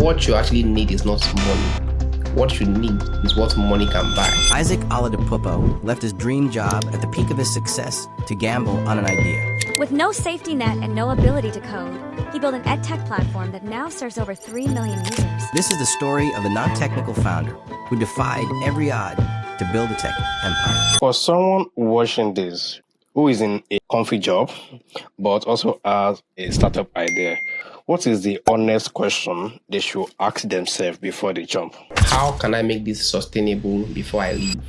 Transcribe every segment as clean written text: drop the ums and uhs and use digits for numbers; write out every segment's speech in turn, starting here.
what you actually need is not money. What you need is what money can buy. Isaac Oladipupo left his dream job at the peak of his success to gamble on an idea. With no safety net and no ability to code, he built an EdTech platform that now serves over 3 million users. This is the story of a non-technical founder who defied every odd to build a tech empire. For someone watching this who is in a comfy job but also has a startup idea, what is the honest question they should ask themselves before they jump? How can I make this sustainable before I leave?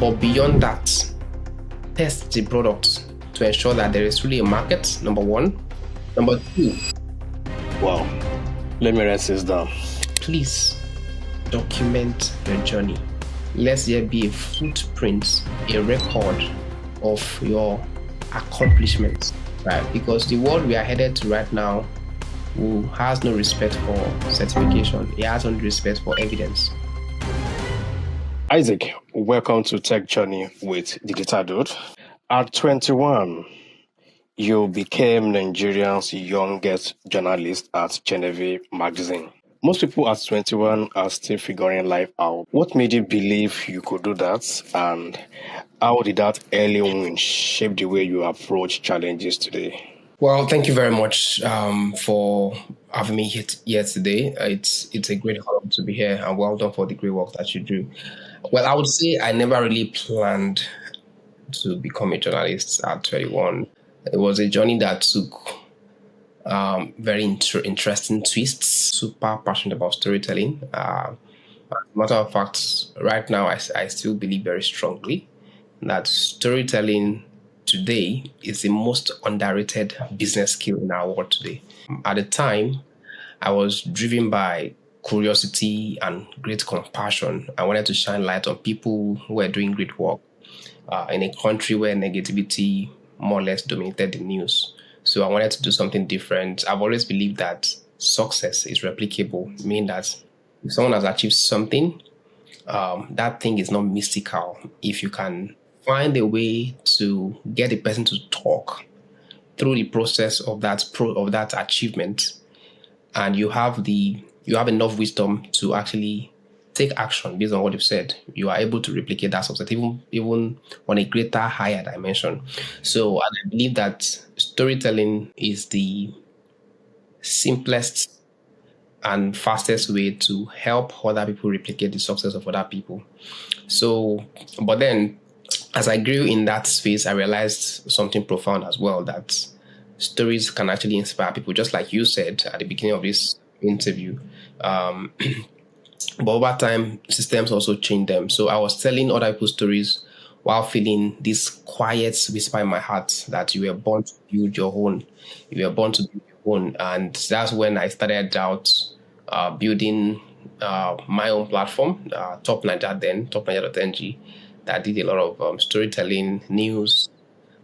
But beyond that, test the product to ensure that there is really a market, number one. Number two, Wow, let me write this down. please document your journey. Let there be a footprint, a record of your accomplishments, right? Because the world we are headed to right now who has no respect for certification, it has only respect for evidence. Isaac, welcome to Tech Journey with DeDataDude. At 21, you became Nigeria's youngest journalist at Genevieve magazine. Most people at 21 are still figuring life out. What made you believe you could do that? And how did that early win shape the way you approach challenges today? Well, thank you very much for having me here today. It's a great honor to be here, and well done for the great work that you do. Well, I would say I never really planned to become a journalist at 21. It was a journey that took very interesting twists. Super passionate about storytelling. As a matter of fact, right now I still believe very strongly that storytelling today is the most underrated business skill in our world today. At the time, I was driven by curiosity and great compassion. I wanted to shine light on people who were doing great work in a country where negativity more or less dominated the news. So I wanted to do something different. I've always believed that success is replicable, meaning that if someone has achieved something, that thing is not mystical. If you can find a way to get a person to talk through the process of that achievement, and you have enough wisdom to actually take action based on what you've said, you are able to replicate that success even on a greater, higher dimension. So and I believe that storytelling is the simplest and fastest way to help other people replicate the success of other people. So, but then as I grew in that space, I realized something profound as well, that stories can actually inspire people, just like you said at the beginning of this interview. But over time, systems also changed them. So I was telling other people's stories while feeling this quiet whisper in my heart that you were born to build your own. You were born to build your own. And that's when I started out building my own platform, Top Niger.ng, that did a lot of storytelling, news,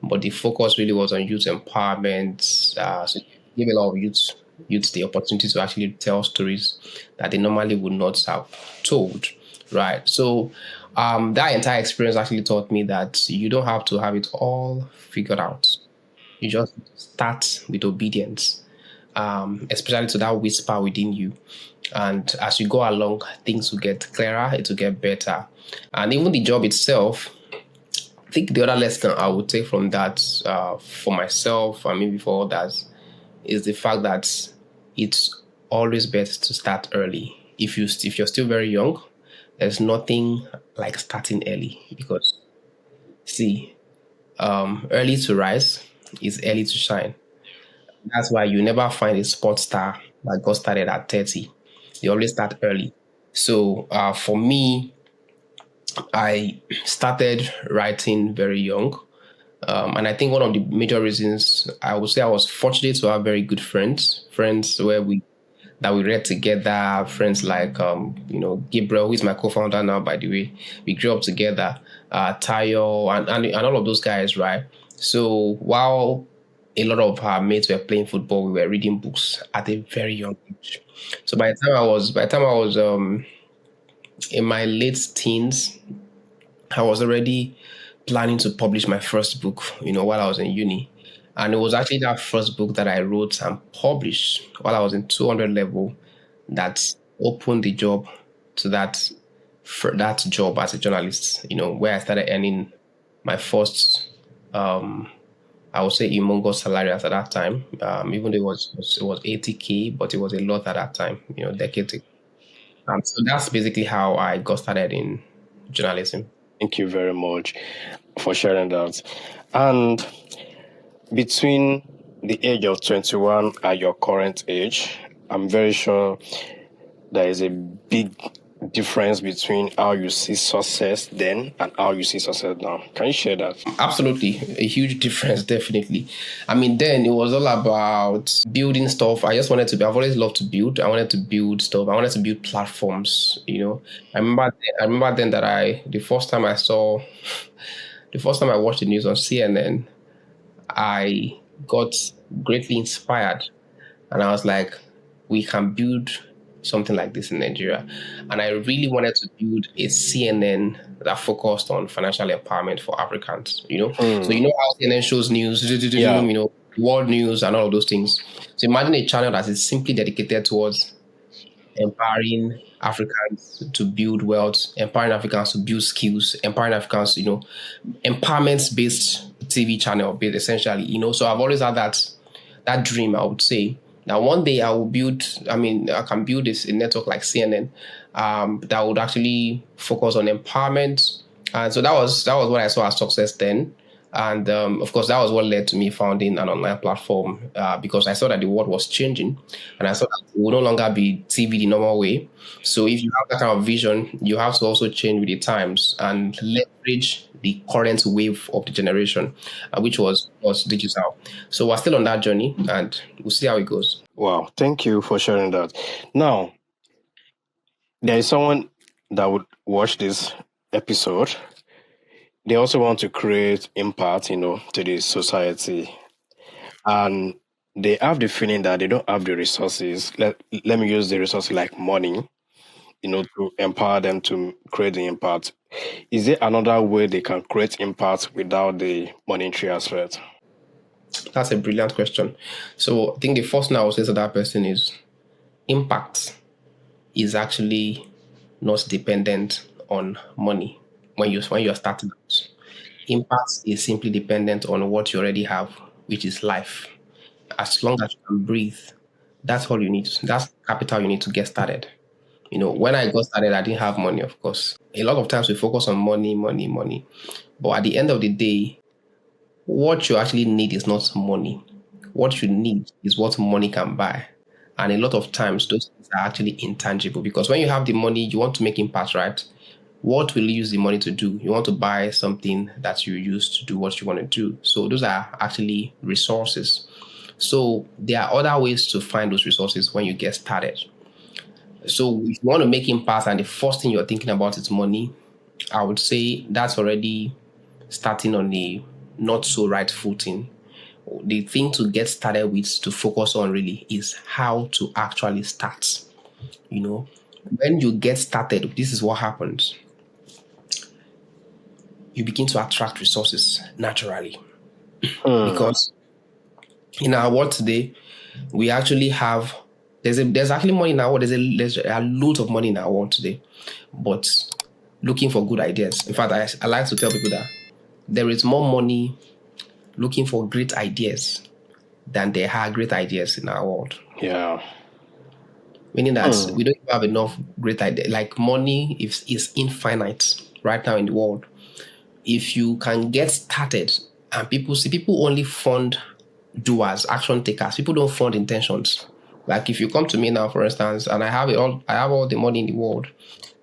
but the focus really was on youth empowerment. So it gave a lot of youth the opportunity to actually tell stories that they normally would not have told, right? So that entire experience actually taught me that you don't have to have it all figured out. You just start with obedience, especially to that whisper within you. And as you go along, things will get clearer, it will get better. And even the job itself, I think the other lesson I would take from that for myself and maybe for others is the fact that it's always best to start early. If you're still very young, there's nothing like starting early, because see, early to rise is early to shine. That's why you never find a sports star that got started at 30. They always start early. So for me, I started writing very young. And I think one of the major reasons, I would say I was fortunate to have very good friends where we read together, friends like, Gabriel, who is my co-founder now, by the way. We grew up together, Tayo, and all of those guys, right? So while a lot of our mates were playing football, we were reading books at a very young age. So by the time I was in my late teens, I was already planning to publish my first book, while I was in uni. And it was actually that first book that I wrote and published while I was in 200 level that opened the job to that for that job as a journalist, where I started earning my first, I would say, humongous salary at that time. Even though it was 80K, but it was a lot at that time, decades ago. So that's basically how I got started in journalism. Thank you very much for sharing that. And between the age of 21 and your current age, I'm very sure there is a big difference between how you see success then and how you see success now. Can you share that? Absolutely. A huge difference, definitely. I mean, then it was all about building stuff. I've always loved to build. I wanted to build stuff. I wanted to build platforms, I remember then that the first time I watched the news on CNN, I got greatly inspired. And I was like, we can build something like this in Nigeria. And I really wanted to build a CNN that focused on financial empowerment for Africans, So how CNN shows news, Yeah. world news and all of those things. So imagine a channel that is simply dedicated towards empowering Africans to build wealth, empowering Africans to build skills, empowering Africans, empowerment-based TV channel, essentially, So I've always had that dream, I would say. Now, one day I can build a network like CNN that would actually focus on empowerment. And so that was what I saw as success then. And of course, that was what led to me founding an online platform because I saw that the world was changing. And I saw that it would no longer be TV the normal way. So if you have that kind of vision, you have to also change with the times and leverage the current wave of the generation, which was digital. So we're still on that journey and we'll see how it goes. Wow. Thank you for sharing that. Now, there is someone that would watch this episode. They also want to create impact, to the society. And they have the feeling that they don't have the resources. Let me use the resources like money, to empower them to create the impact. Is there another way they can create impact without the monetary aspect? That's a brilliant question. So I think the first thing I would say to that person is impact is actually not dependent on money when you're starting out. Impact is simply dependent on what you already have, which is life. As long as you can breathe, that's all you need. That's capital you need to get started. When I got started, I didn't have money, of course. A lot of times we focus on money, money, money. But at the end of the day, what you actually need is not money. What you need is what money can buy. And a lot of times, those things are actually intangible because when you have the money, you want to make impact, right? What will you use the money to do? You want to buy something that you use to do what you want to do. So those are actually resources. So there are other ways to find those resources when you get started. So if you want to make impact and the first thing you're thinking about is money, I would say that's already starting on the not so right footing. The thing to get started with to focus on really is how to actually start. When you get started, this is what happens. You begin to attract resources naturally. Because in our world today, we actually have there's actually money in our world. There's a loads of money in our world today, but looking for good ideas. In fact, I like to tell people that there is more money looking for great ideas than there are great ideas in our world. Yeah. Meaning that we don't have enough great ideas. Like money is infinite right now in the world. If you can get started, and people only fund doers, action takers. People don't fund intentions. Like if you come to me now, for instance, and I have all the money in the world,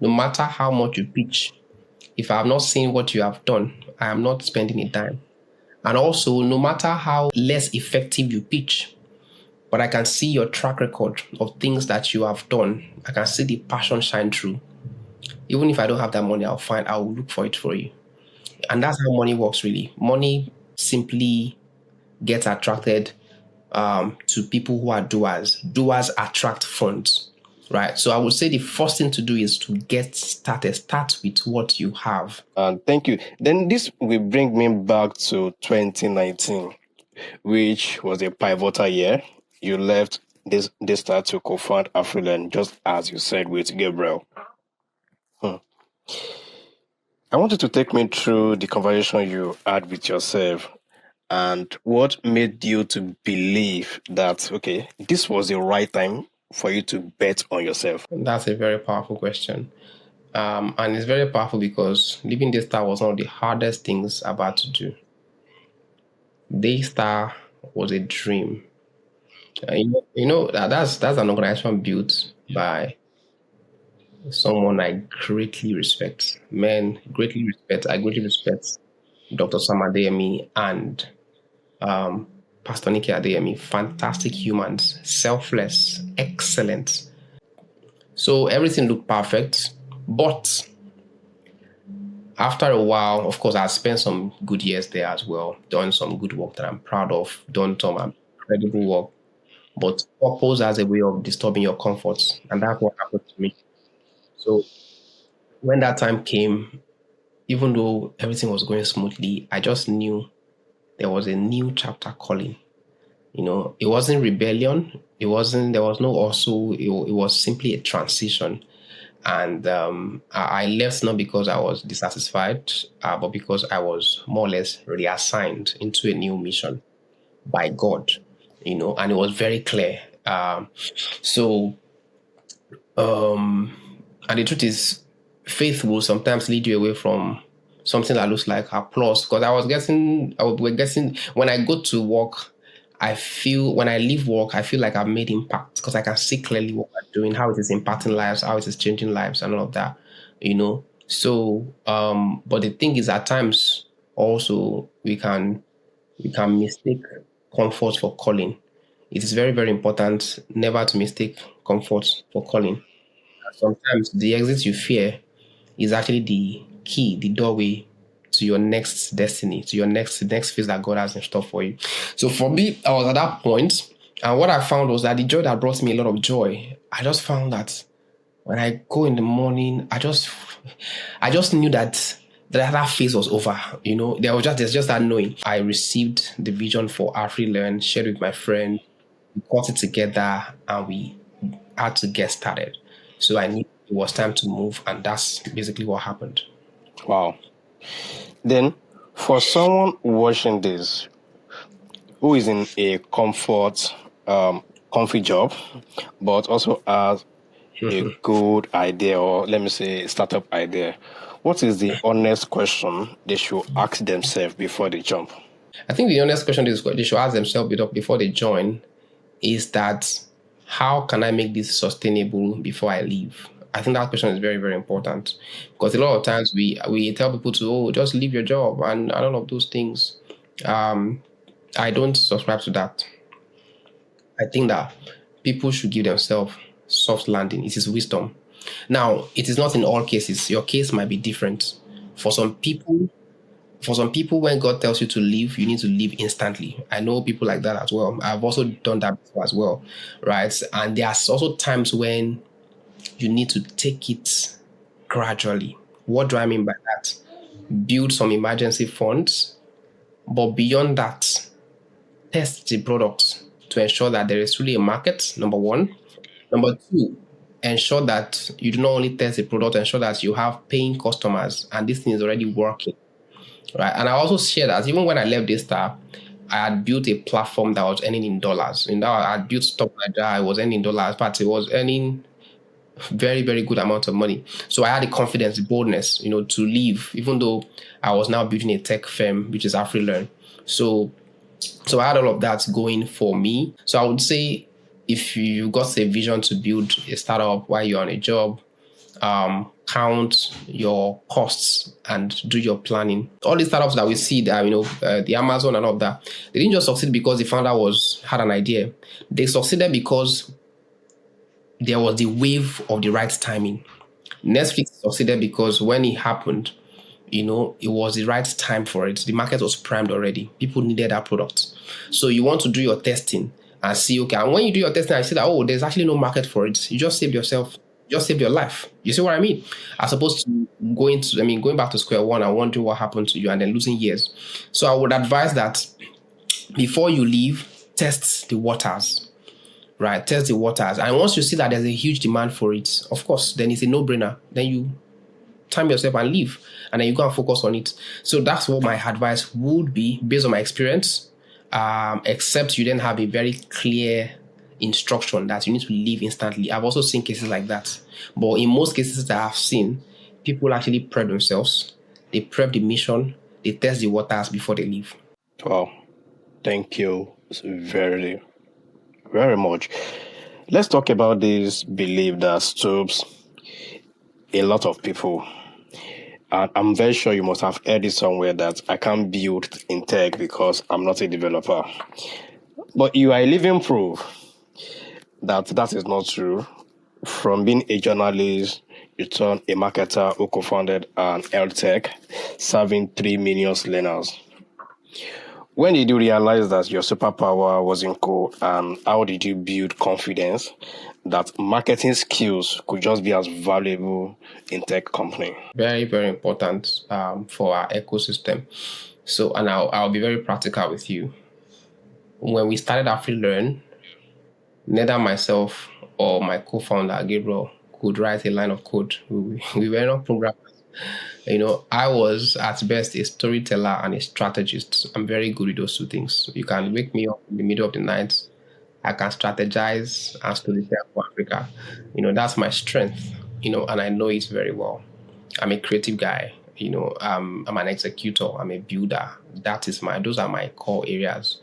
no matter how much you pitch, if I have not seen what you have done, I am not spending a dime. And also, no matter how less effective you pitch, but I can see your track record of things that you have done. I can see the passion shine through. Even if I don't have that money, I will look for it for you. And that's how money works, really. Money simply gets attracted to people who are doers. Doers attract funds, right? So I would say the first thing to do is to get started. Start with what you have. Thank you. Then this will bring me back to 2019, which was a pivotal year. You left they start to co-found Afrilearn, just as you said with Gabriel. I want you to take me through the conversation you had with yourself and what made you to believe that, okay, this was the right time for you to bet on yourself. That's a very powerful question. And it's very powerful because leaving Daystar was one of the hardest things about to do. Daystar was a dream. That's an organization built by someone I greatly respect. I greatly respect Dr. Sam Adeyemi and Pastor Nikki Adeyemi. Fantastic humans, selfless, excellent. So everything looked perfect, but after a while, of course, I spent some good years there as well, done some good work that I'm proud of, done some incredible work. But purpose has a way of disturbing your comforts, and that's what happened to me. So when that time came, even though everything was going smoothly, I just knew there was a new chapter calling. It wasn't rebellion. There was no also, it was simply a transition. And I left not because I was dissatisfied, but because I was more or less reassigned into a new mission by God, and it was very clear. And the truth is, faith will sometimes lead you away from something that looks like applause. Because we're guessing, when I go to work, when I leave work, I feel like I've made impact because I can see clearly what I'm doing, how it is impacting lives, how it is changing lives, and all of that, So, but the thing is, at times also we can mistake comfort for calling. It is very, very important never to mistake comfort for calling. Sometimes the exit you fear is actually the key, the doorway to your next destiny, to your next phase that God has in store for you. So for me, I was at that point, and what I found was that the joy that brought me a lot of joy, I just found that when I go in the morning, I just knew that phase was over. There's just that knowing. I received the vision for Afrilearn, shared with my friend, we got it together, and we had to get started. So I knew it was time to move, and that's basically what happened. Wow. Then, for someone watching this who is in a comfy job, but also has a good idea, or let me say startup idea, what is the honest question they should ask themselves before they jump? I think the honest question they should ask themselves before they join is that, how can I make this sustainable before I leave? I think that question is very, very important, because a lot of times we tell people to, just leave your job and all of those things. I don't subscribe to that. I think that people should give themselves soft landing. It is wisdom. Now, it is not in all cases. Your case might be different. For some people, when God tells you to leave, you need to leave instantly. I know people like that as well. I've also done that before as well, right? And there's also times when you need to take it gradually. What do I mean by that? Build some emergency funds, but beyond that, test the product to ensure that there is really a market, number one. Number two, ensure that you do not only test the product, ensure that you have paying customers and this thing is already working, right? And I also share that even when I left Daystar, I had built a platform that was earning in dollars. I had built stuff like that. I was earning dollars, but it was earning very, very good amount of money. So I had the confidence, the boldness, to leave, even though I was now building a tech firm, which is Afrilearn. So I had all of that going for me. So I would say, if you got a vision to build a startup while you're on a job, count your costs and do your planning. All these startups that we see there, the Amazon and all of that, they didn't just succeed because the founder had an idea. They succeeded because there was the wave of the right timing. Netflix succeeded because when it happened, it was the right time for it. The market was primed already. People needed that product. So you want to do your testing and see, okay, and when you do your testing, I see that, there's actually no market for it. You just saved yourself, just saved your life. You see what I mean? As opposed to going back to square one and wondering what happened to you and then losing years. So I would advise that before you leave, test the waters. right? Test the waters. And once you see that there's a huge demand for it, of course, then it's a no-brainer. Then you time yourself and leave, and then you go and focus on it. So that's what my advice would be based on my experience, except you then have a very clear instruction that you need to leave instantly. I've also seen cases like that. But in most cases that I've seen, people actually prep themselves. They prep the mission. They test the waters before they leave. Wow. Thank you very, very much. Let's talk about this belief that stops a lot of people. And I'm very sure you must have heard it somewhere that I can't build in tech because I'm not a developer. But you are a living proof that that is not true. From being a journalist, you turned a marketer who co-founded an EdTech, serving 3 million learners. When did you realize that your superpower was in code, and how did you build confidence that marketing skills could just be as valuable in tech company? Very, very important for our ecosystem. So, and I'll be very practical with you. When we started Afrilearn, neither myself or my co-founder, Gabriel, could write a line of code. We were not programmers. I was at best a storyteller and a strategist. I'm very good with those two things. You can wake me up in the middle of the night. I can strategize and storytell for Africa. That's my strength, and I know it very well. I'm a creative guy. I'm an executor. I'm a builder. Those are my core areas.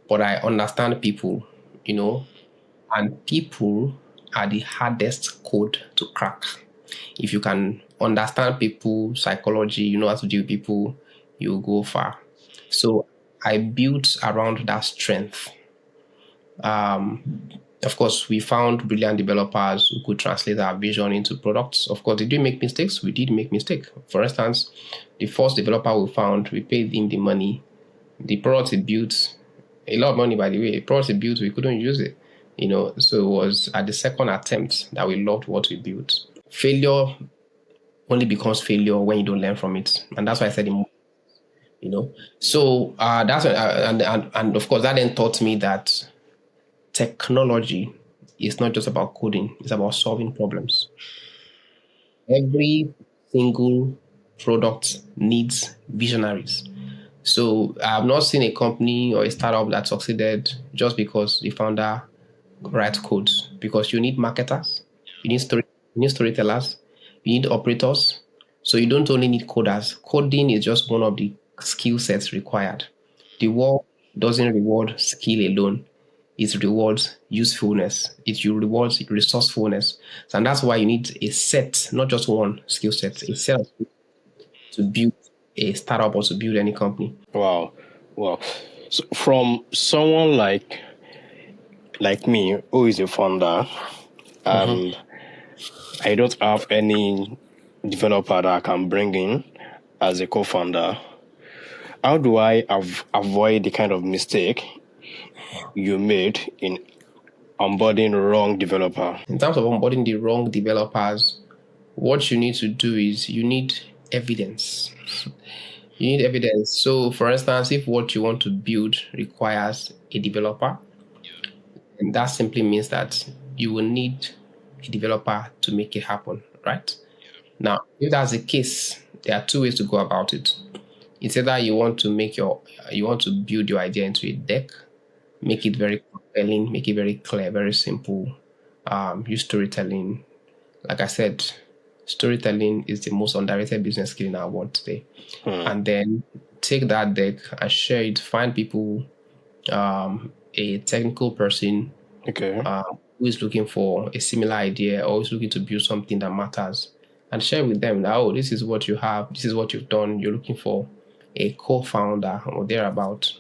But I understand people, and people are the hardest code to crack. If you can understand people, psychology, you know how to deal with people, you'll go far. So I built around that strength. Of course, we found brilliant developers who could translate our vision into products. Of course, did we make mistakes? We did make mistakes. For instance, the first developer we found, we paid him the money. The product he built, a lot of money, by the way. The product he built, we couldn't use it. So it was at the second attempt that we loved what we built. Failure only becomes failure when you don't learn from it. And that's why I said So that's and of course that then taught me that technology is not just about coding, it's about solving problems. Every single product needs visionaries. So I've not seen a company or a startup that succeeded just because the founder writes codes, because you need marketers, you need storytellers, you need operators. So you don't only need coders. Coding is just one of the skill sets required. The world doesn't reward skill alone. It rewards usefulness. It rewards resourcefulness. And that's why you need a set, not just one skill set, a set to build a startup or to build any company. Wow. So from someone like me, who is a founder, and I don't have any developer that I can bring in as a co-founder, how do I avoid the kind of mistake you made in onboarding wrong developer? In terms of onboarding the wrong developers, what you need to do is you need evidence. You need evidence. So, for instance, if what you want to build requires a developer, and that simply means that you will need a developer to make it happen, right? Now, if that's the case, there are two ways to go about it. It's either you want to build your idea into a deck, make it very compelling, make it very clear, very simple. Use storytelling. Like I said, storytelling is the most underrated business skill in our world today. And then take that deck and share it. Find people, a technical person who is looking for a similar idea or is looking to build something that matters, and share with them that, this is what you have, this is what you've done. You're looking for a co-founder or thereabout,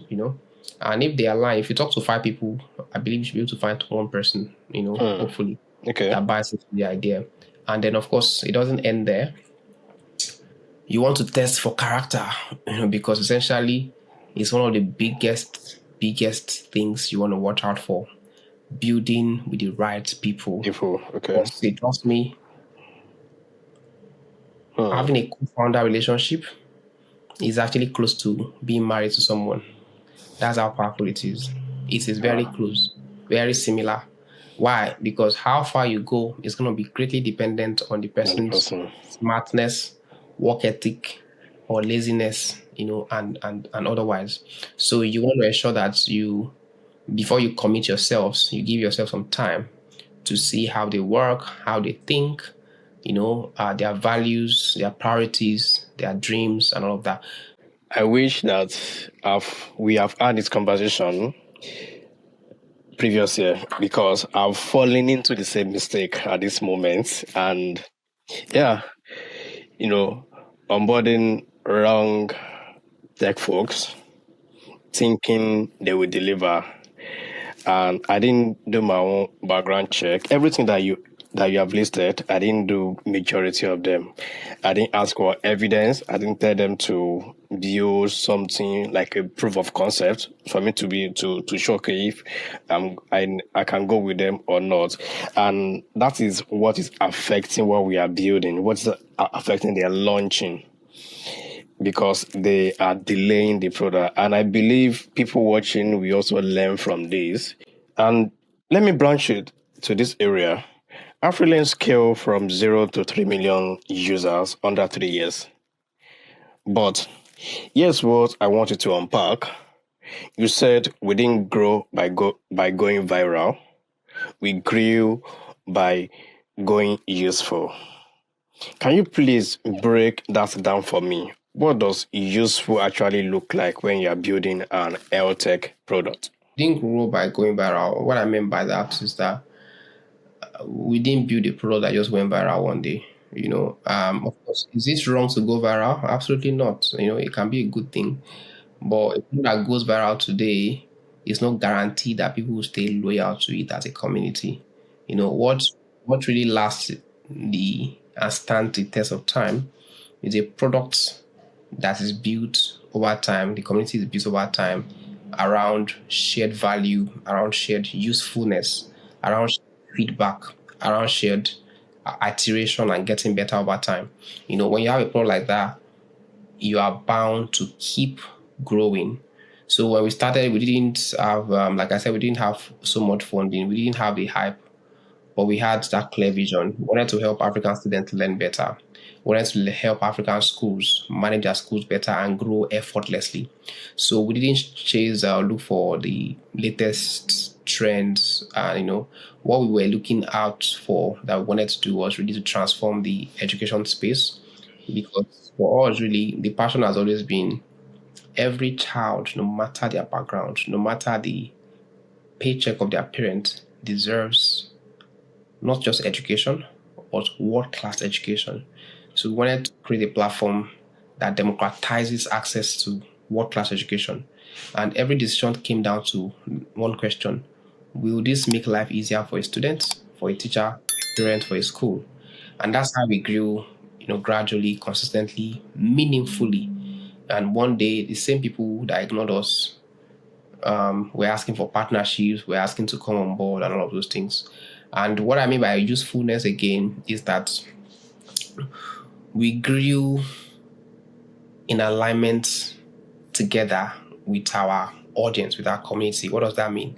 And if they align, if you talk to 5 people, I believe you should be able to find one person, hopefully, that buys into the idea. And then, of course, it doesn't end there. You want to test for character, because essentially it's one of the biggest things you want to watch out for. Building with the right people. Trust me, having a co-founder relationship is actually close to being married to someone. That's how powerful it is. It is very close, very similar. Why? Because how far you go is going to be greatly dependent on the And the person's person. smartness, work ethic, or laziness, and otherwise. So you want to ensure that before you commit yourselves, you give yourself some time to see how they work, how they think, their values, their priorities, their dreams, and all of that. I wish that we have had this conversation previous year because I've fallen into the same mistake at this moment. And yeah, onboarding wrong tech folks, thinking they will deliver. And I didn't do my own background check. Everything that you have listed, I didn't do majority of them. I didn't ask for evidence. I didn't tell them to build something like a proof of concept for me to be to show okay, if I can go with them or not. And that is what is affecting what we are building, what's affecting their launching, because they are delaying the product. And I believe people watching will also learn from this. And let me branch it to this area. Afrilearn scale from 0 to 3 million users under 3 years. But here's what I wanted to unpack. You said we didn't grow by going viral. We grew by going useful. Can you please break that down for me? What does useful actually look like when you're building an EdTech product? Didn't grow by going viral. What I mean by that is that we didn't build a product that just went viral one day. Of course, is it wrong to go viral? Absolutely not. It can be a good thing. But a product that goes viral today is not guaranteed that people will stay loyal to it as a community. What really lasts and stands the test of time is a product that is built over time. The community is built over time around shared value, around shared usefulness, around feedback, around shared iteration and getting better over time. When you have a product like that, you are bound to keep growing. So when we started, we didn't have, like I said, we didn't have so much funding. We didn't have the hype, but we had that clear vision. We wanted to help African students learn better. We wanted to help African schools manage their schools better and grow effortlessly. So we didn't chase or look for the latest trends. What we were looking out for that we wanted to do was really to transform the education space, because for us, really, the passion has always been every child, no matter their background, no matter the paycheck of their parent, deserves not just education, but world-class education. So we wanted to create a platform that democratizes access to world-class education. And every decision came down to one question: will this make life easier for a student, for a teacher, a parent, for a school? And that's how we grew, gradually, consistently, meaningfully. And one day, the same people that ignored us were asking for partnerships, were asking to come on board, and all of those things. And what I mean by usefulness again is that we grew in alignment together with our audience, with our community. What does that mean?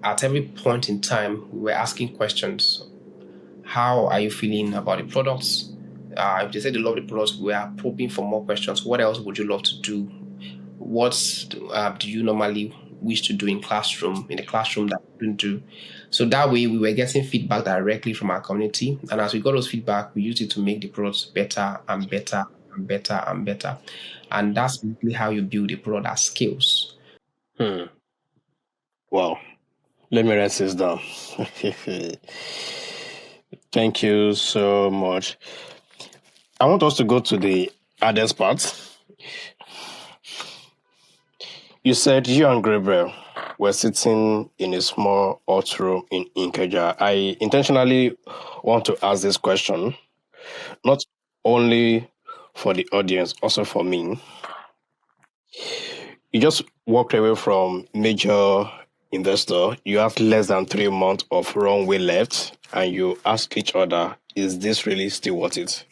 At every point in time, we were asking questions. How are you feeling about the products? If they said they love the products, we are probing for more questions. What else would you love to do? What do you normally wish to do in the classroom that we didn't do? So that way we were getting feedback directly from our community. And as we got those feedback, we used it to make the products better and better and better and better. And that's basically how you build a product that scales. Wow. Let me write this down. Thank you so much. I want us to go to the hardest part. You said you and Gabriel were sitting in a small hot room in Ikeja. I intentionally want to ask this question, not only for the audience, also for me. You just walked away from major investor. You have less than 3 months of runway left, and you ask each other, is this really still worth it?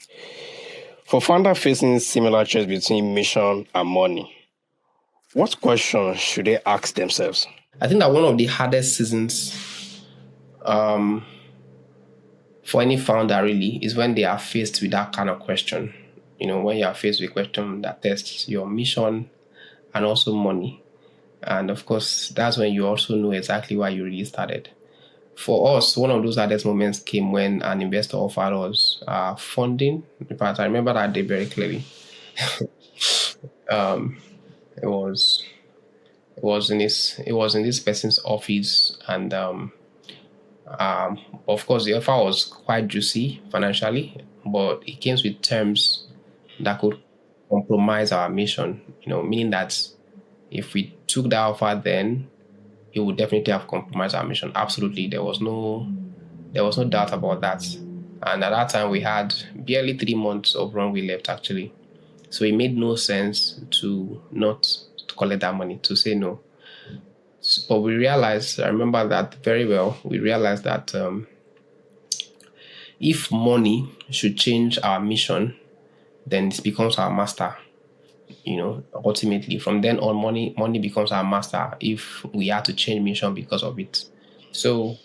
For founder facing similar choice between mission and money, what questions should they ask themselves? I think that one of the hardest seasons um, for any founder really is when they are faced with that kind of question. When you are faced with a question that tests your mission and also money. And of course, that's when you also know exactly why you really started. For us, one of those hardest moments came when an investor offered us funding. In fact, I remember that day very clearly. It was it was in this person's office, and of course the offer was quite juicy financially, but it came with terms that could compromise our mission. Meaning that if we took that offer, then it would definitely have compromised our mission. Absolutely, there was no doubt about that. And at that time, we had barely 3 months of runway left, actually. So it made no sense to not to collect that money, to say no. But we realized, I remember that very well, we realized that if money should change our mission, then it becomes our master. Ultimately, from then on, money becomes our master if we had to change mission because of it. So,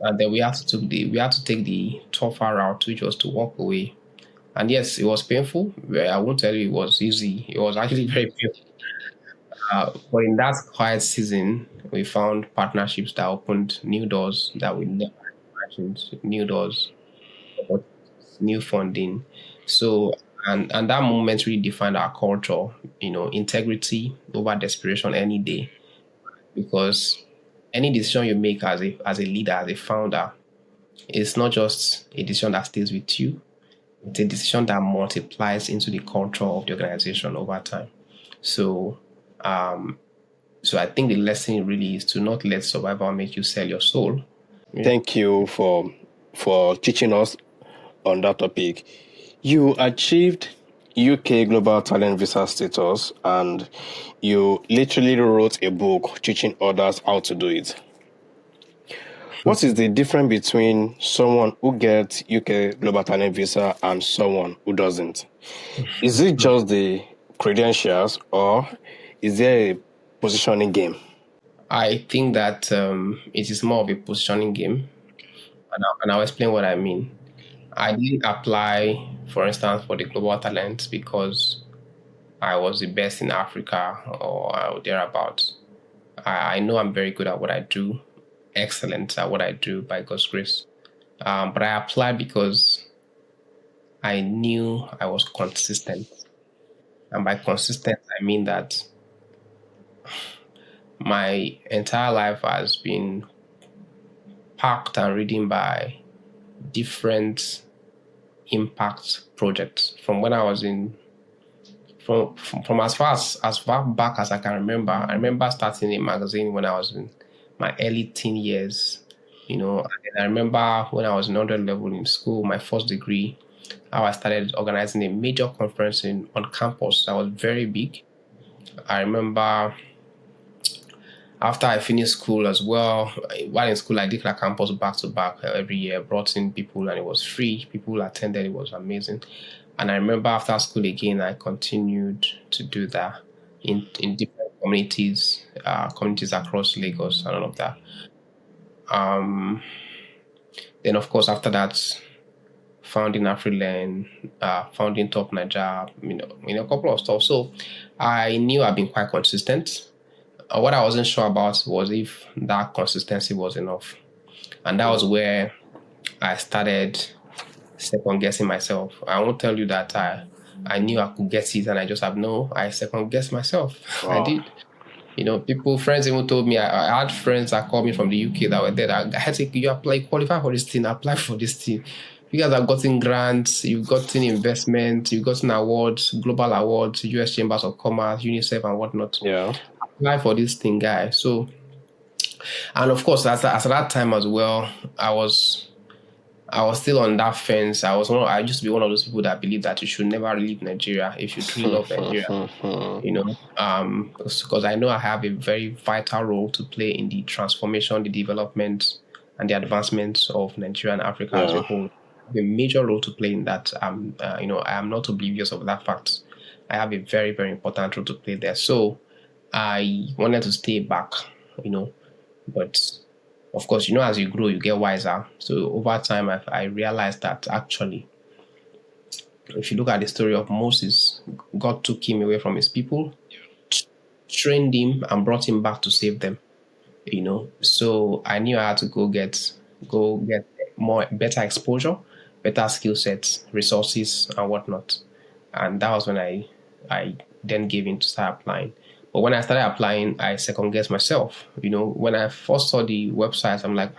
and then we had to take the tougher route, which was to walk away. And yes, it was painful. Well, I won't tell you it was easy. It was actually very painful. But in that quiet season, we found partnerships that opened new doors that we never imagined. New doors, new funding. So, and that moment really defined our culture. Integrity over desperation any day. Because any decision you make as a leader, as a founder, it's not just a decision that stays with you. It's a decision that multiplies into the culture of the organization over time. So, so I think the lesson really is to not let survival make you sell your soul. Thank you for teaching us on that topic. You achieved UK Global Talent Visa status, and you literally wrote a book teaching others how to do it. What is the difference between someone who gets UK Global Talent Visa and someone who doesn't? Is it just the credentials, or is there a positioning game? I think that it is more of a positioning game, and I'll explain what I mean. I didn't apply, for instance, for the global talent because I was the best in Africa or thereabouts. I know I'm very good at what I do, excellent at what I do by God's grace. But I applied because I knew I was consistent. And by consistent, I mean that my entire life has been packed and ridden by different impact projects from when I was in from as far back as I can remember. I remember starting a magazine when I was in my early teen years. And I remember when I was in 100 level in school, my first degree, how I started organizing a major conference on campus that was very big. I remember after I finished school as well, while in school, I did like campus back to back every year, brought in people, and it was free. People attended, it was amazing. And I remember after school again, I continued to do that in different communities, communities across Lagos and all of that. Then, of course, after that, founding Afrilearn, founding Top Niger, a couple of stuff. So I knew I've been quite consistent. What I wasn't sure about was if that consistency was enough. And that was where I started second guessing myself. I won't tell you that I knew I could get it and I second guessed myself. Wow. I did. Friends even told me, I had friends that called me from the UK that were there. I had to say, you qualify for this thing, apply for this thing. You guys have gotten grants, you've gotten investment, you've gotten awards, global awards, US Chambers of Commerce, UNICEF and whatnot. Yeah. Apply for this thing, guy. So, and of course, as at that time as well, I was still on that fence. I used to be one of those people that believe that you should never leave Nigeria if you truly love Nigeria. Because I know I have a very vital role to play in the transformation, the development, and the advancement of Nigeria and Africa as a whole. I have a major role to play in that. I am not oblivious of that fact. I have a very, very important role to play there. So I wanted to stay back, but Of course, as you grow, you get wiser. So over time, I realized that actually, if you look at the story of Moses, God took him away from his people, trained him, and brought him back to save them. So I knew I had to go get more better exposure, better skill sets, resources, and whatnot. And that was when I then gave in to start applying. But when I started applying, I second guessed myself. When I first saw the website, I'm like,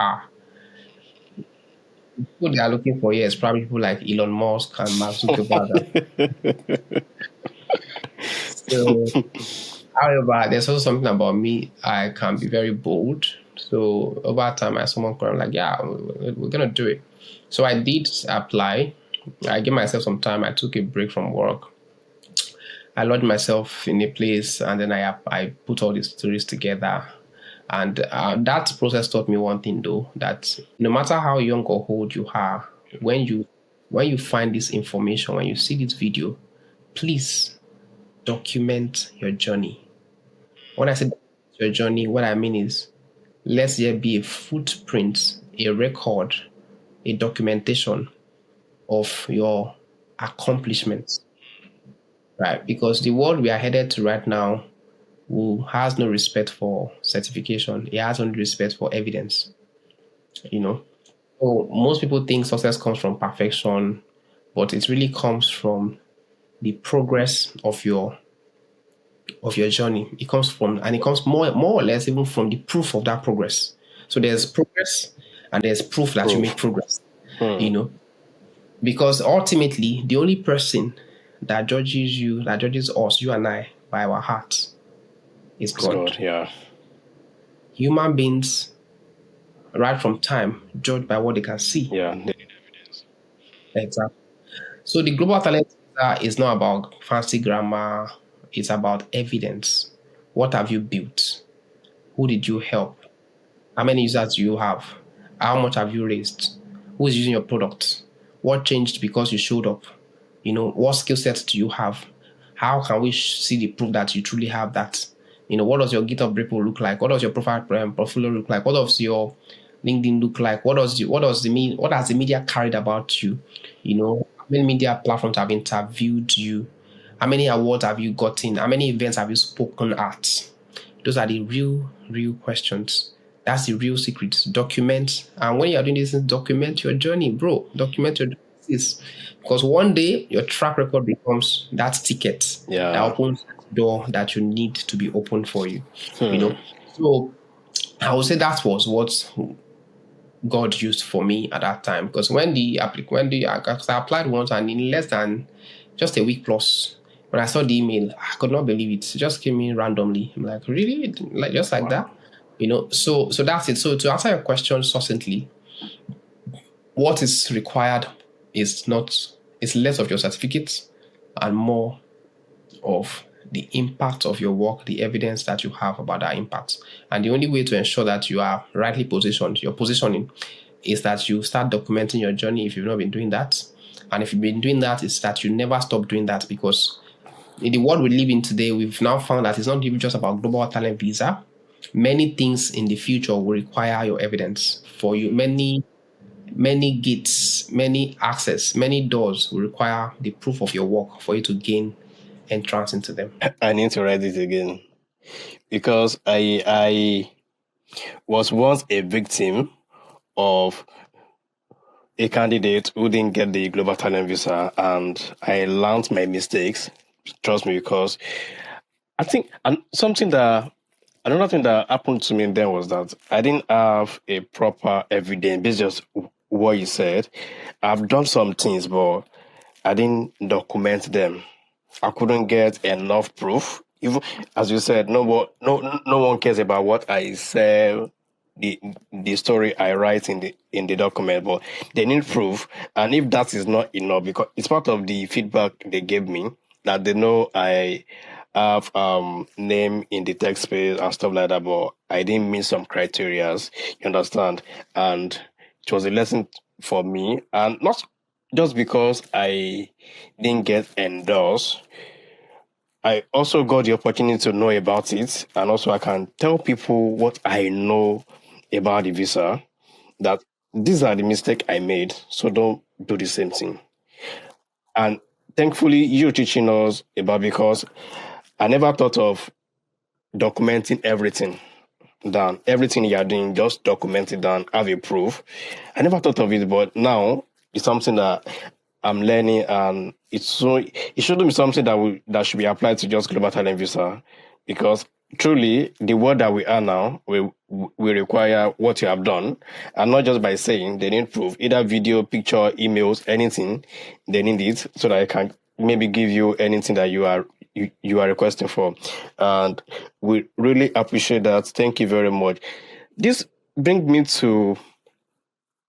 what they are looking for here is probably people like Elon Musk and Mark Zuckerberg. So, however, there's also something about me. I can be very bold. So over time, I someone called, I'm like, yeah, we're gonna do it. So I did apply. I gave myself some time. I took a break from work. I lodged myself in a place, and then I put all these stories together. And that process taught me one thing, though, that no matter how young or old you are, when you find this information, when you see this video, please document your journey. When I say your journey, what I mean is let there be a footprint, a record, a documentation of your accomplishments, right? Because the world we are headed to right now who has no respect for certification, he has only respect for evidence. So most people think success comes from perfection, but it really comes from the progress of your journey. It comes more or less even from the proof of that progress. So there's progress and there's proof that you make progress. Because ultimately the only person that judges us, you and I, by our hearts is God. Yeah. Human beings, right from time, judged by what they can see. Yeah. Exactly. So the global talent visa is not about fancy grammar. It's about evidence. What have you built? Who did you help? How many users do you have? How much have you raised? Who is using your product? What changed because you showed up? What skill sets do you have? How can we see the proof that you truly have that? What does your GitHub repo look like? What does your portfolio look like? What does your LinkedIn look like? What has the media carried about you? How many media platforms have interviewed you? How many awards have you gotten? How many events have you spoken at? Those are the real questions. That's the real secret. Document. And when you're doing this, document your journey, bro. Document your journey. Because one day your track record becomes that ticket that opens the door that you need to be opened for you. So I would say that was what God used for me at that time. Because when I applied once, and in less than just a week plus, when I saw the email, I could not believe it. It just came in randomly. I'm like, really? Like just like that? So that's it. So to answer your question succinctly, what is required is less of your certificates and more of the impact of your work, the evidence that you have about that impact. And the only way to ensure that you are rightly positioned, your positioning, is that you start documenting your journey if you've not been doing that. And if you've been doing that, it's that you never stop doing that, because in the world we live in today, we've now found that it's not even just about global talent visa. Many things in the future will require your evidence for you. Many gates, many access, many doors will require the proof of your work for you to gain entrance into them. I need to write it again, because I was once a victim of a candidate who didn't get the global talent visa, and I learned my mistakes. Trust me, because I think another thing that happened to me then was that I didn't have a proper evidence based just what you said. I've done some things, but I didn't document them. I couldn't get enough proof. Even as you said, no one cares about what I say, the story I write in the document, but they need proof. And if that is not enough, because it's part of the feedback they gave me, that they know I have name in the tech space and stuff like that, but I didn't meet some criterias, you understand? And it was a lesson for me, and not just because I didn't get endorsed. I also got the opportunity to know about it, and also I can tell people what I know about the visa that these are the mistake I made, so don't do the same thing. And thankfully, you're teaching us about, because I never thought of documenting everything down. Everything you're doing, just document it down, have a proof. I never thought of it, but now it's something that I'm learning, and it shouldn't be something that should be applied to just global talent visa, because truly the world that we are now we require what you have done, and not just by saying. They need proof, either video, picture, emails, anything. They need it so that I can maybe give you anything that you are requesting for, and we really appreciate that. Thank you very much. This brings me to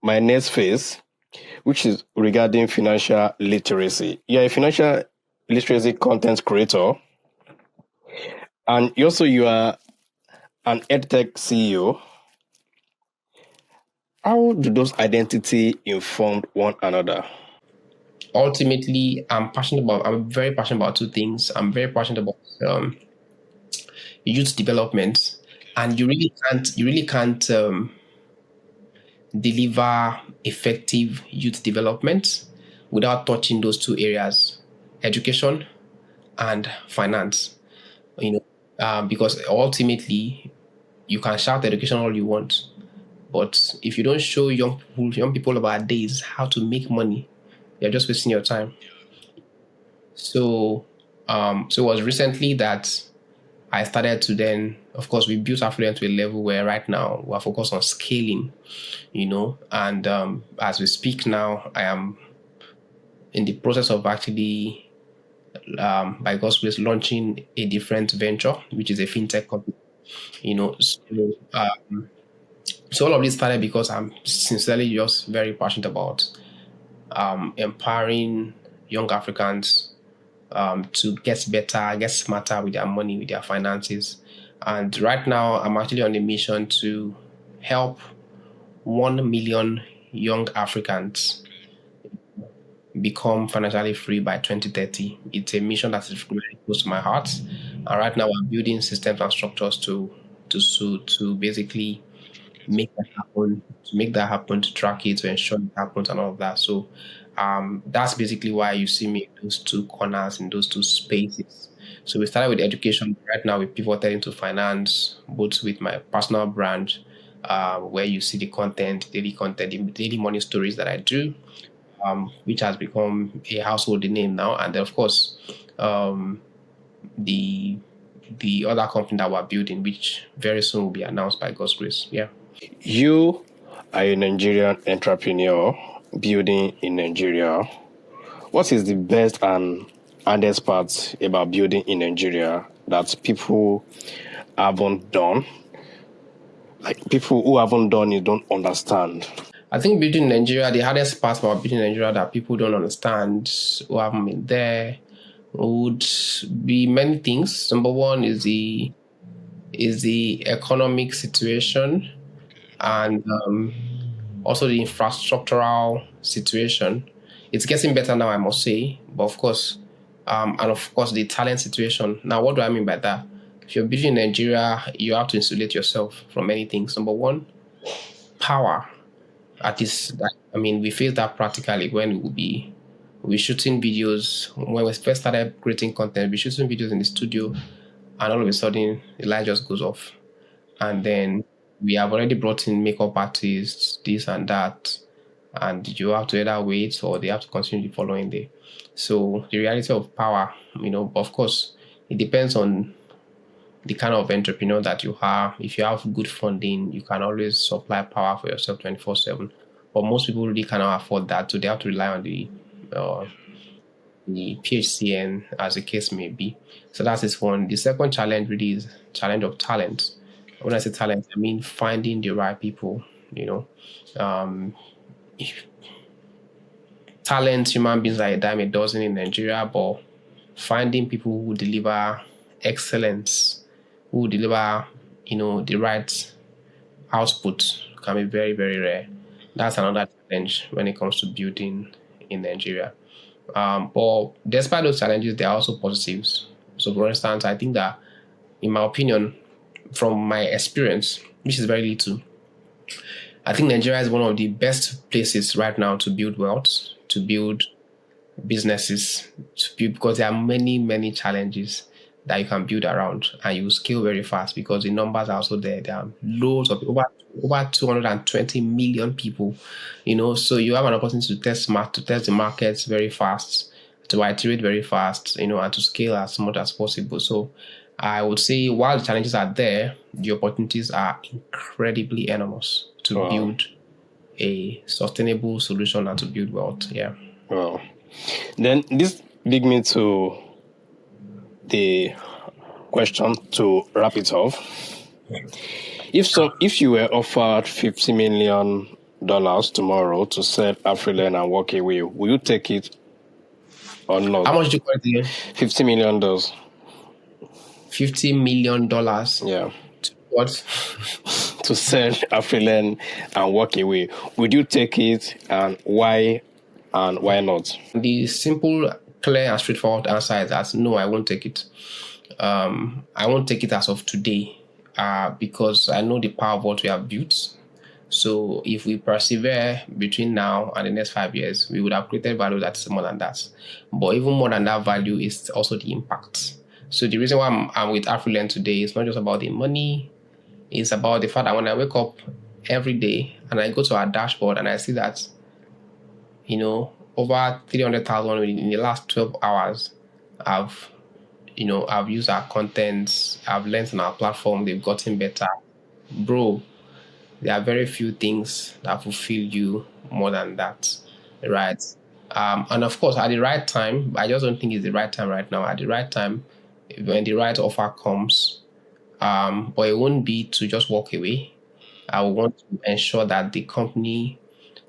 my next phase, which is regarding financial literacy. You're a financial literacy content creator, and you are an EdTech CEO. How do those identity inform one another? Ultimately, I'm very passionate about two things. I'm very passionate about youth development, and you really can't deliver effective youth development without touching those two areas: education and finance. Because ultimately you can shout education all you want, but if you don't show young people of our days how to make money, you're just wasting your time. So it was recently that I started to then, of course, we built Afrilearn to a level where right now we're focused on scaling, and as we speak now, I am in the process of actually, by God's grace, launching a different venture, which is a fintech company, you know. So all of this started because I'm sincerely just very passionate about empowering young Africans to get better, get smarter with their money, with their finances. And right now, I'm actually on a mission to help 1 million young Africans become financially free by 2030. It's a mission that is really close to my heart. And right now, I'm building systems and structures to basically make that happen, to track it, to ensure it happens, and all of that. So that's basically why you see me in those two corners, in those two spaces. So we started with education. Right now, we pivoted into finance, both with my personal brand, where you see the content, the daily money stories that I do, which has become a household name now. And then, of course, the the other company that we're building, which very soon will be announced by God's grace. Yeah. You are a Nigerian entrepreneur building in Nigeria. What is the best and hardest part about building in Nigeria that people haven't done? Like, people who haven't done it don't understand. I think building in Nigeria, the hardest part about building in Nigeria that people don't understand, who haven't been there, would be many things. Number one is the economic situation, and also the infrastructural situation. It's getting better now, I must say, but of course, and of course the talent situation. Now, what do I mean by that? If you're building in Nigeria, you have to insulate yourself from many things. Number one, power. At least, I mean, we face that practically when we'll be shooting videos. When we first started creating content, we're shooting videos in the studio, and all of a sudden, the light just goes off. And then we have already brought in makeup artists, this and that, and you have to either wait or they have to continue the following day. So the reality of power, of course, it depends on the kind of entrepreneur that you are. If you have good funding, you can always supply power for yourself 24/7. But most people really cannot afford that, so they have to rely on the PHCN, as the case may be. So that's this one. The second challenge really is challenge of talent. When I say talent, I mean finding the right people. Um, Talent, human beings are a dime a dozen in Nigeria, but finding people who deliver excellence, who deliver, the right output can be very, very rare. That's another challenge when it comes to building in Nigeria. But despite those challenges, there are also positives. So, for instance, I think that, in my opinion, from my experience, which is very little, I think Nigeria is one of the best places right now to build wealth, to build businesses, because there are many, many challenges that you can build around, and you scale very fast because the numbers are also there. There are loads of over 220 million people, so you have an opportunity to test the markets very fast, to iterate very fast, and to scale as much as possible. So I would say while the challenges are there, the opportunities are incredibly enormous to build a sustainable solution and to build wealth. Yeah. Wow. Then this brings me to the question to wrap it off. If you were offered $50 million tomorrow to sell Afrilearn and walk away, will you take it or not? How much do you call it again? $50 million. $50 million. Yeah. To what? To sell Afrilearn and walk away. Would you take it, and why not? The simple, clear, and straightforward answer is that no, I won't take it. I won't take it as of today, because I know the power of what we have built. So if we persevere between now and the next 5 years, we would have created value that's more than that. But even more than that value is also the impact. So the reason why I'm with Afrilearn today is not just about the money. It's about the fact that when I wake up every day and I go to our dashboard and I see that, over 300,000 in the last 12 hours, I've used our content, I've learned on our platform, they've gotten better. Bro, there are very few things that fulfill you more than that, right? And of course, at the right time, I just don't think it's the right time right now. At the right time, when the right offer comes, but it won't be to just walk away. I will want to ensure that the company,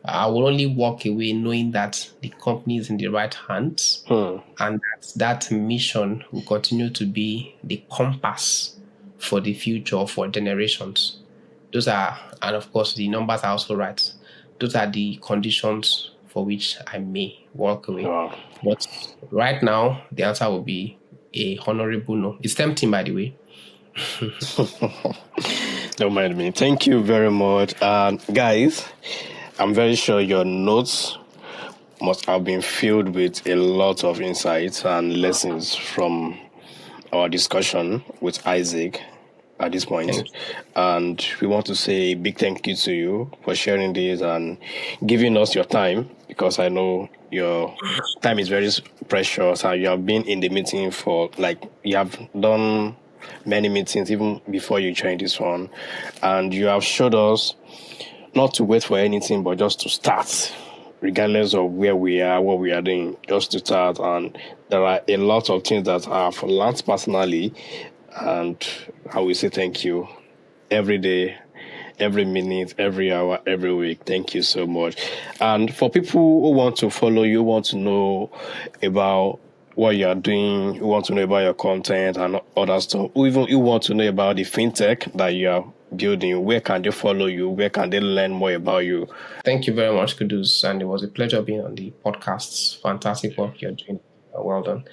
I will only walk away knowing that the company is in the right hands, and that mission will continue to be the compass for the future for generations. And of course, the numbers are also right. Those are the conditions for which I may walk away. Wow. But right now, the answer will be a honorable no. It's tempting, by the way. Don't mind me. Thank you very much. Guys, I'm very sure your notes must have been filled with a lot of insights and lessons from our discussion with Isaac at this point. And we want to say a big thank you to you for sharing this and giving us your time, because I know your time is very precious and you have been in the meeting you have done many meetings even before you joined this one, and you have showed us not to wait for anything but just to start, regardless of where we are, what we are doing, just to start. And there are a lot of things that I have learned personally, and I will say thank you every day, every minute, every hour, every week. Thank you so much. And for people who want to follow you, want to know about what you are doing, who want to know about your content and other stuff, who even you want to know about the fintech that you are building, where can they follow you? Where can they learn more about you? Thank you very much, Kudus, and it was a pleasure being on the podcasts. Fantastic work you're doing. Well done.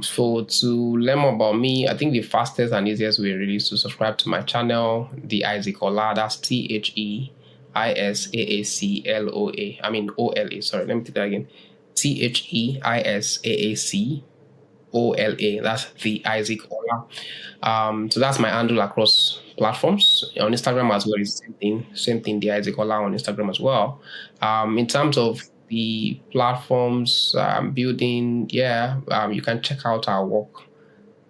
So to learn more about me, I think the fastest and easiest way really is to subscribe to my channel, the Isaac Ola. That's TheIsaacLoa. I mean OLA. Sorry, let me take that again. TheIsaacOla. That's the Isaac Ola. So that's my handle across platforms. On Instagram as well is same thing. The Isaac Ola on Instagram as well. In terms of the platforms I'm building, you can check out our work.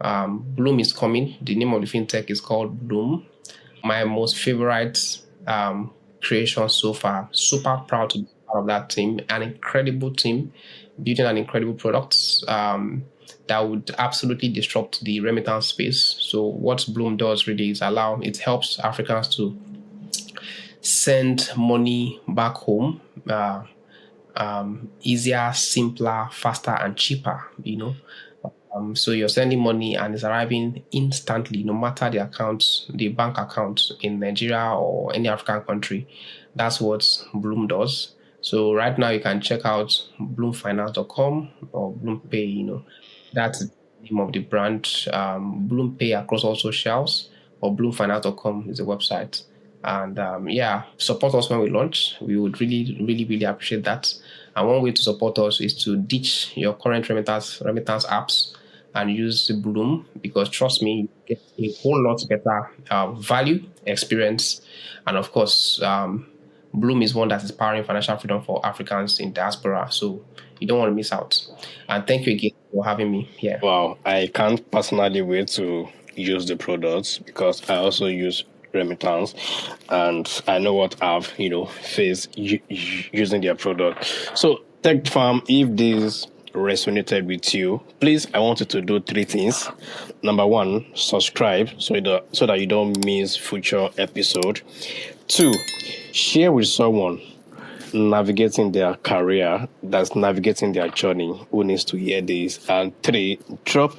Bloom is coming. The name of the fintech is called Bloom. My most favorite creation so far. Super proud to be part of that team. An incredible team building an incredible product that would absolutely disrupt the remittance space. So what Bloom does really is it helps Africans to send money back home easier, simpler, faster, and cheaper, so you're sending money and it's arriving instantly, no matter the bank account in Nigeria or any African country. That's what Bloom does. So right now you can check out bloomfinance.com or BloomPay, that's the name of the brand. BloomPay across all socials, or bloomfinance.com is the website. And support us when we launch. We would really, really, really appreciate that. And one way to support us is to ditch your current remittance apps and use Bloom, because trust me, you get a whole lot better value, experience, and of course, Bloom is one that is powering financial freedom for Africans in diaspora. So you don't want to miss out. And thank you again for having me here. Wow, I can't personally wait to use the products because I also use remittance and I know what I've faced using their product. So Tech Farm, if this resonated with you, please, I want you to do 3 things. Number 1, subscribe so that you don't miss future episode. 2, share with someone navigating their career, that's navigating their journey, who needs to hear this. And 3, drop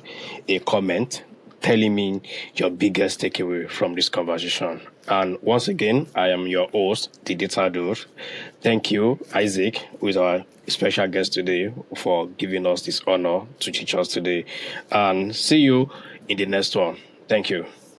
a comment telling me your biggest takeaway from this conversation. And once again, I am your host, DeDataDude. Thank you, Isaac, who is our special guest today, for giving us this honor to teach us today. And see you in the next one. Thank you.